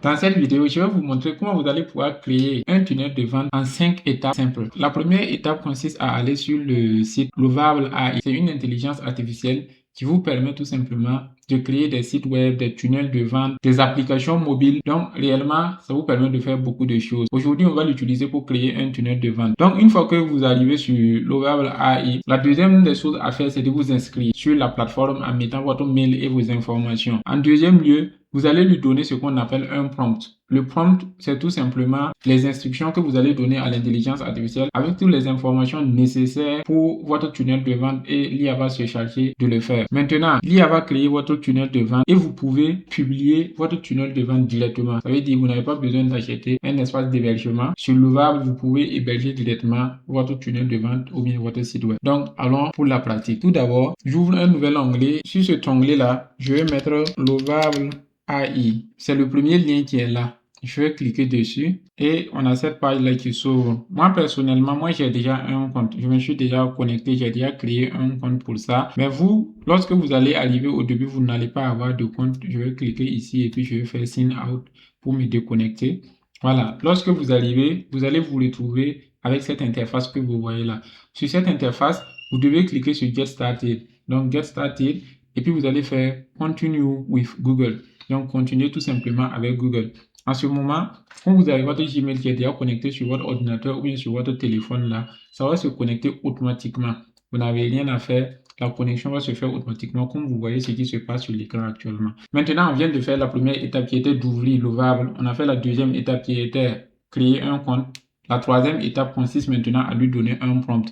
Dans cette vidéo, je vais vous montrer comment vous allez pouvoir créer un tunnel de vente en 5 étapes simples. La première étape consiste à aller sur le site Lovable AI. C'est une intelligence artificielle qui vous permet tout simplement de créer des sites web, des tunnels de vente, des applications mobiles. Donc, réellement, ça vous permet de faire beaucoup de choses. Aujourd'hui, on va l'utiliser pour créer un tunnel de vente. Donc, une fois que vous arrivez sur Lovable AI, la deuxième des choses à faire, c'est de vous inscrire sur la plateforme en mettant votre mail et vos informations. En deuxième lieu, vous allez lui donner ce qu'on appelle un prompt. Le prompt, c'est tout simplement les instructions que vous allez donner à l'intelligence artificielle avec toutes les informations nécessaires pour votre tunnel de vente et l'IA va se charger de le faire. Maintenant, l'IA va créer votre tunnel de vente et vous pouvez publier votre tunnel de vente directement. Ça veut dire que vous n'avez pas besoin d'acheter un espace d'hébergement. Sur Lovable, vous pouvez héberger directement votre tunnel de vente ou bien votre site web. Donc, allons pour la pratique. Tout d'abord, j'ouvre un nouvel onglet. Sur cet onglet-là, je vais mettre Lovable AI. C'est le premier lien qui est là. Je vais cliquer dessus et on a cette page-là qui s'ouvre. Moi, personnellement, j'ai déjà un compte. Je me suis déjà connecté, j'ai déjà créé un compte pour ça. Mais vous, lorsque vous allez arriver au début, vous n'allez pas avoir de compte. Je vais cliquer ici et puis je vais faire Sign Out pour me déconnecter. Voilà. Lorsque vous arrivez, vous allez vous retrouver avec cette interface que vous voyez là. Sur cette interface, vous devez cliquer sur Get Started. Donc, Get Started. Et puis, vous allez faire Continue with Google. Donc, continuez tout simplement avec Google. En ce moment, quand vous avez votre Gmail qui est déjà connecté sur votre ordinateur ou bien sur votre téléphone là, ça va se connecter automatiquement. Vous n'avez rien à faire. La connexion va se faire automatiquement comme vous voyez ce qui se passe sur l'écran actuellement. Maintenant, on vient de faire la première étape qui était d'ouvrir Lovable. On a fait la deuxième étape qui était créer un compte. La troisième étape consiste maintenant à lui donner un prompt.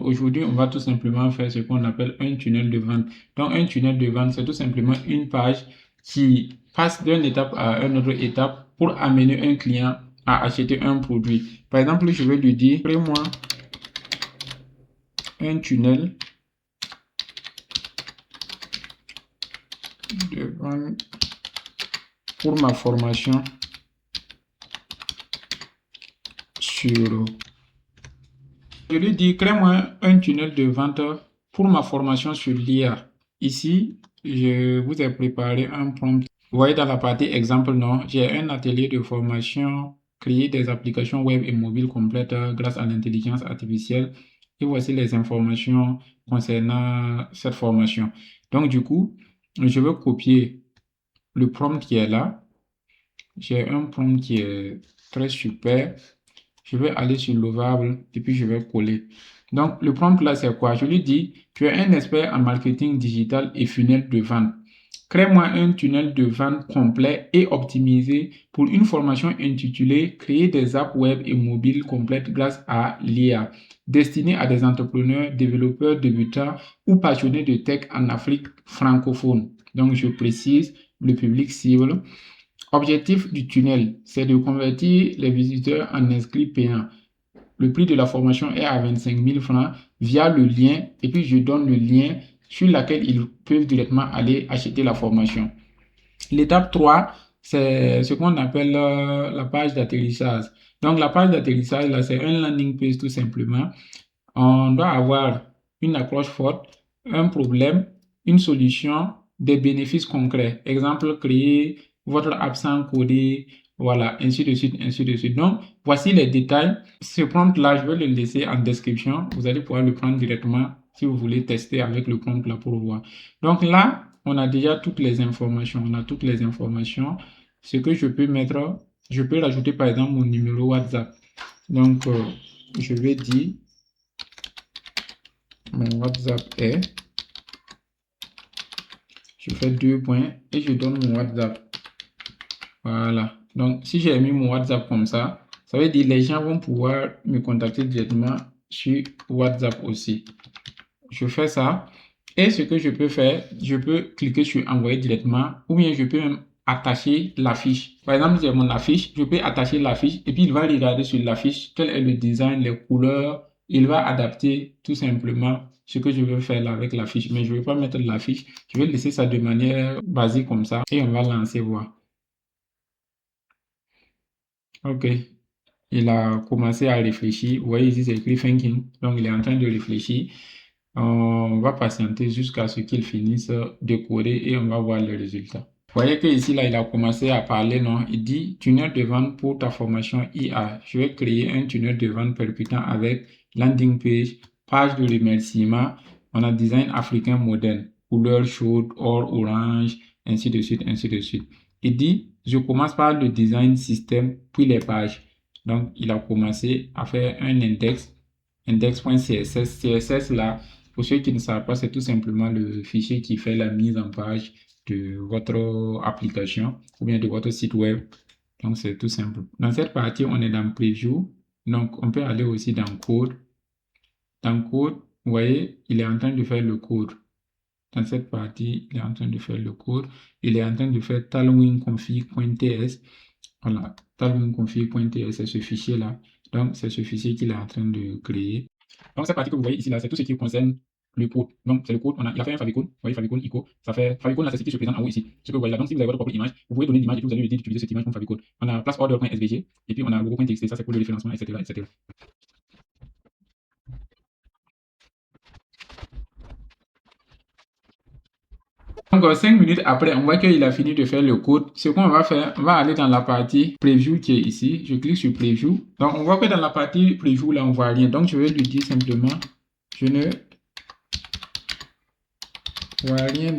Aujourd'hui, on va tout simplement faire ce qu'on appelle un tunnel de vente. Donc, un tunnel de vente, c'est tout simplement une page qui passe d'une étape à une autre étape pour amener un client à acheter un produit. Par exemple, je vais lui dire, crée-moi un tunnel de vente pour ma formation sur... Je lui dis, crée-moi un tunnel de vente pour ma formation sur l'IA. Ici, je vous ai préparé un prompt. Vous voyez dans la partie exemple, non, j'ai un atelier de formation, créer des applications web et mobiles complètes grâce à l'intelligence artificielle. Et voici les informations concernant cette formation. Donc, du coup, je vais copier le prompt qui est là. J'ai un prompt qui est très super. Je vais aller sur Lovable et puis je vais coller. Donc, le prompt là, c'est quoi? Je lui dis, tu es un expert en marketing digital et funnel de vente. Crée-moi un tunnel de vente complet et optimisé pour une formation intitulée Créer des apps web et mobiles complètes grâce à l'IA, destinée à des entrepreneurs, développeurs débutants ou passionnés de tech en Afrique francophone. Donc, je précise le public cible. Objectif du tunnel, c'est de convertir les visiteurs en inscrits payants. Le prix de la formation est à 25 000 francs via le lien et puis je donne le lien sur lequel ils peuvent directement aller acheter la formation. L'étape 3, c'est ce qu'on appelle la page d'atterrissage. Donc la page d'atterrissage, là, c'est un landing page tout simplement. On doit avoir une approche forte, un problème, une solution, des bénéfices concrets. Exemple, créer votre app sans coder, voilà, ainsi de suite, ainsi de suite. Donc, voici les détails. Ce prompt-là, je vais le laisser en description. Vous allez pouvoir le prendre directement si vous voulez tester avec le prompt-là pour voir. Donc là, on a déjà toutes les informations. On a toutes les informations. Ce que je peux mettre, je peux rajouter par exemple mon numéro WhatsApp. Donc, je vais dire mon WhatsApp est, je fais 2 points et je donne mon WhatsApp. Voilà. Donc, si j'ai mis mon WhatsApp comme ça veut dire que les gens vont pouvoir me contacter directement sur WhatsApp aussi. Je fais ça. Et ce que je peux faire, je peux cliquer sur envoyer directement ou bien je peux même attacher l'affiche. Par exemple, j'ai mon affiche, je peux attacher l'affiche et puis il va regarder sur l'affiche quel est le design, les couleurs. Il va adapter tout simplement ce que je veux faire là avec l'affiche. Mais je ne vais pas mettre l'affiche. Je vais laisser ça de manière basique comme ça et on va lancer voir. OK. Il a commencé à réfléchir. Vous voyez ici, c'est écrit thinking. Donc, il est en train de réfléchir. On va patienter jusqu'à ce qu'il finisse de coder et on va voir le résultat. voyez que ici, là, il a commencé à parler, non? Il dit tunnel de vente pour ta formation IA. Je vais créer un tunnel de vente percutant avec landing page, page de remerciement. On a design africain moderne, couleur chaude, or, orange, ainsi de suite, ainsi de suite. Il dit, je commence par le design système, puis les pages. Donc, il a commencé à faire un index, index.css. CSS, là, pour ceux qui ne savent pas, c'est tout simplement le fichier qui fait la mise en page de votre application ou bien de votre site web. Donc, c'est tout simple. Dans cette partie, on est dans Preview. Donc, on peut aller aussi dans Code. Dans Code, vous voyez, il est en train de faire le code. Dans cette partie, il est en train de faire le code. Il est en train de faire tailwindconfig.ts. Voilà, tailwindconfig.ts, c'est ce fichier-là. Donc, c'est ce fichier qu'il est en train de créer. Donc, cette partie que vous voyez ici, là, c'est tout ce qui concerne le code. Donc, c'est le code. Il a fait un favicon. Vous voyez, favicon ICO. Ça fait favicon, là, c'est ce qui se présente en haut ici. Ce que vous voyez là. Donc, si vous avez votre propre image, vous pouvez donner l'image et puis vous allez lui dire d'utiliser cette image comme favicon. On a placeorder.svg et puis on a logo.txt. Ça, c'est pour le référencement, etc., etc. Donc, 5 minutes après, on voit qu'il a fini de faire le code. Ce qu'on va faire, on va aller dans la partie preview qui est ici. Je clique sur preview. Donc, on voit que dans la partie preview, là, on voit rien. Donc, je vais lui dire simplement, je ne vois rien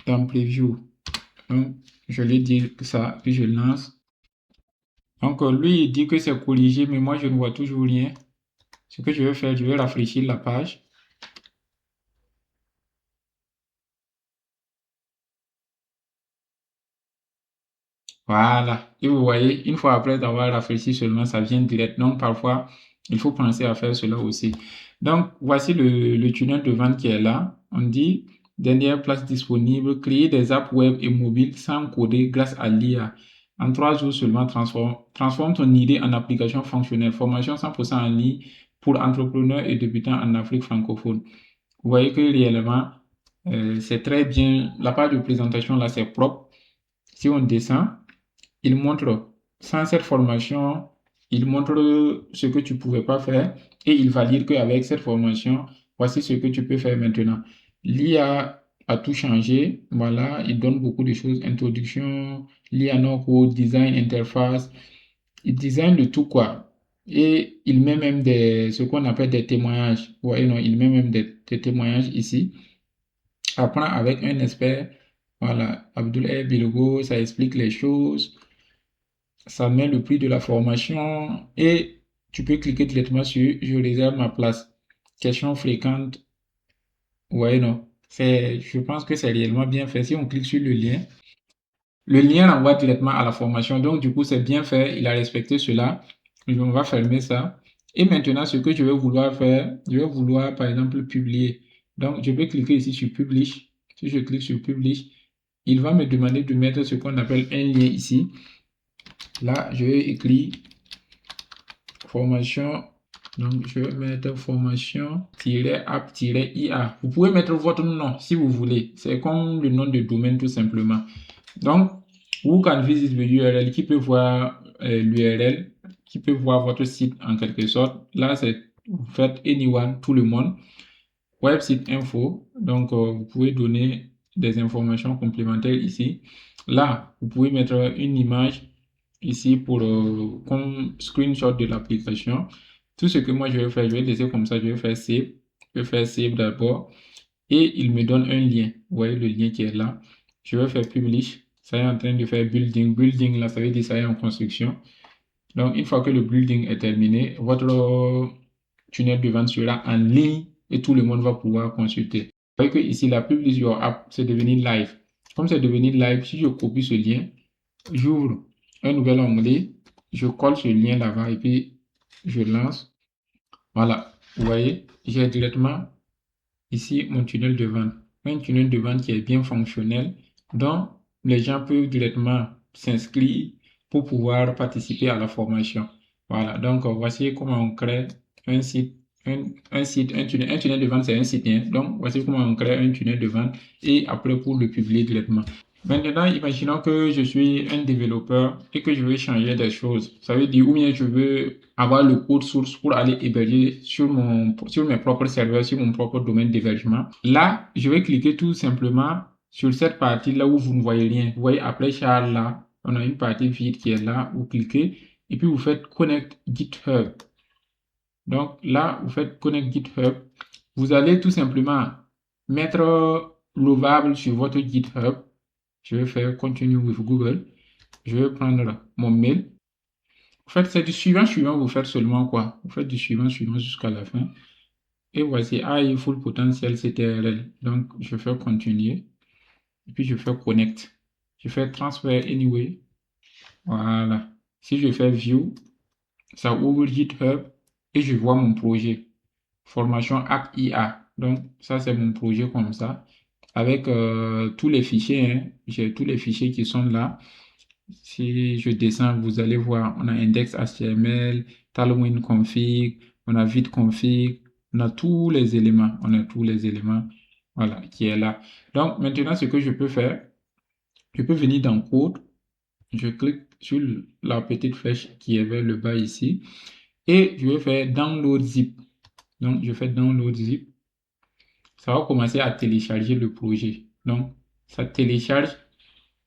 dans preview. Donc, je lui dis que ça, puis je lance. Donc, lui, il dit que c'est corrigé, mais moi, je ne vois toujours rien. Ce que je vais faire, je vais rafraîchir la page. Voilà. Et vous voyez, une fois après avoir rafraîchi seulement, ça vient direct. Donc, parfois, il faut penser à faire cela aussi. Donc, voici le tunnel de vente qui est là. On dit, dernière place disponible, créer des apps web et mobiles sans coder grâce à l'IA. En 3 jours seulement, transforme ton idée en application fonctionnelle. Formation 100% en ligne pour entrepreneurs et débutants en Afrique francophone. Vous voyez que réellement, c'est très bien. La page de présentation, là, c'est propre. Si on descend, il montre, sans cette formation, il montre ce que tu ne pouvais pas faire et il valide qu'avec cette formation, voici ce que tu peux faire maintenant. L'IA a tout changé. Voilà, il donne beaucoup de choses. Introduction, l'IA no code, design, interface. Il design le tout, quoi. Et il met même ce qu'on appelle des témoignages. Vous voyez, non, il met même des témoignages ici. Apprends avec un expert. Voilà, Abdoulaye Bilogo, ça explique les choses. Ça met le prix de la formation et tu peux cliquer directement sur je réserve ma place. Question fréquente. Ouais, non. Je pense que c'est réellement bien fait. Si on clique sur le lien renvoie directement à la formation. Donc, du coup, c'est bien fait. Il a respecté cela. On va fermer ça. Et maintenant, ce que je vais vouloir faire, je vais vouloir, par exemple, publier. Donc, je vais cliquer ici sur Publish. Si je clique sur Publish, il va me demander de mettre ce qu'on appelle un lien ici. Là, je vais écrire formation. Donc, je vais mettre formation-app-ia. Vous pouvez mettre votre nom si vous voulez. C'est comme le nom de domaine tout simplement. Donc, who can visit the URL, qui peut voir l'URL, qui peut voir votre site en quelque sorte. Là, c'est vous faites anyone, tout le monde. Website info. Donc, vous pouvez donner des informations complémentaires ici. Là, vous pouvez mettre une image ici pour comme screenshot de l'application. Tout ce que moi je vais faire, je vais laisser comme ça, je vais faire save. Je vais faire save d'abord et il me donne un lien. Vous voyez le lien qui est là. Je vais faire publish. Ça est en train de faire building. Building là, ça veut dire ça est en construction. Donc, une fois que le building est terminé, votre tunnel de vente sera en ligne et tout le monde va pouvoir consulter. Vous voyez que ici, la Publish Your App, c'est devenu live. Comme c'est devenu live, si je copie ce lien, j'ouvre un nouvel onglet, je colle ce lien là-bas et puis je lance. Voilà, vous voyez, j'ai directement ici mon tunnel de vente. Un tunnel de vente qui est bien fonctionnel, dont les gens peuvent directement s'inscrire pour pouvoir participer à la formation. Voilà, donc voici comment on crée un site, un tunnel de vente, c'est un site. Donc, voici comment on crée un tunnel de vente et après pour le publier directement. Maintenant, imaginons que je suis un développeur et que je veux changer des choses. Ça veut dire, ou bien je veux avoir le code source pour aller héberger sur mes propres serveurs, sur mon propre domaine d'hébergement. Là, je vais cliquer tout simplement sur cette partie là où vous ne voyez rien. Vous voyez, après char là, on a une partie vide qui est là. Vous cliquez et puis vous faites Connect GitHub. Donc là, vous faites Connect GitHub. Vous allez tout simplement mettre Lovable sur votre GitHub. Je vais faire Continue with Google. Je vais prendre mon mail. Vous faites, c'est du suivant, vous faites seulement quoi? Vous faites du suivant jusqu'à la fin. Et voici AI Full Potential CTRL. Donc, je fais continuer. Et puis, je fais connect. Je fais transfer anyway. Voilà. Si je fais view, ça ouvre GitHub et je vois mon projet. Formation App IA. Donc, ça, c'est mon projet comme ça. Avec tous les fichiers, hein. J'ai tous les fichiers qui sont là. Si je descends, vous allez voir, on a index HTML, Tailwind config, on a vite config, on a tous les éléments, voilà, qui est là. Donc, maintenant, ce que je peux faire, je peux venir dans Code, je clique sur la petite flèche qui est vers le bas ici, et je vais faire Download Zip. Donc, je fais Download Zip. Ça va commencer à télécharger le projet. Donc, ça télécharge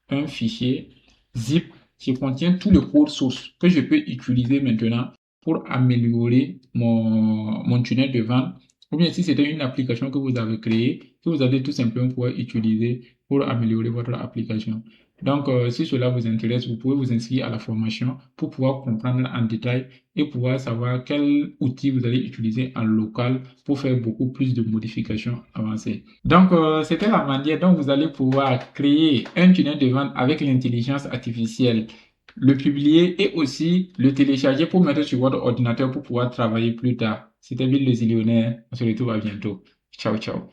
un fichier zip qui contient tout le code source que je peux utiliser maintenant pour améliorer mon tunnel de vente. Ou bien si c'était une application que vous avez créée, que vous allez tout simplement pouvoir utiliser pour améliorer votre application. Donc, si cela vous intéresse, vous pouvez vous inscrire à la formation pour pouvoir comprendre en détail et pouvoir savoir quel outil vous allez utiliser en local pour faire beaucoup plus de modifications avancées. Donc, c'était la manière dont vous allez pouvoir créer un tunnel de vente avec l'intelligence artificielle, le publier et aussi le télécharger pour mettre sur votre ordinateur pour pouvoir travailler plus tard. C'était Bill le Zillionnaire. On se retrouve à bientôt. Ciao, ciao.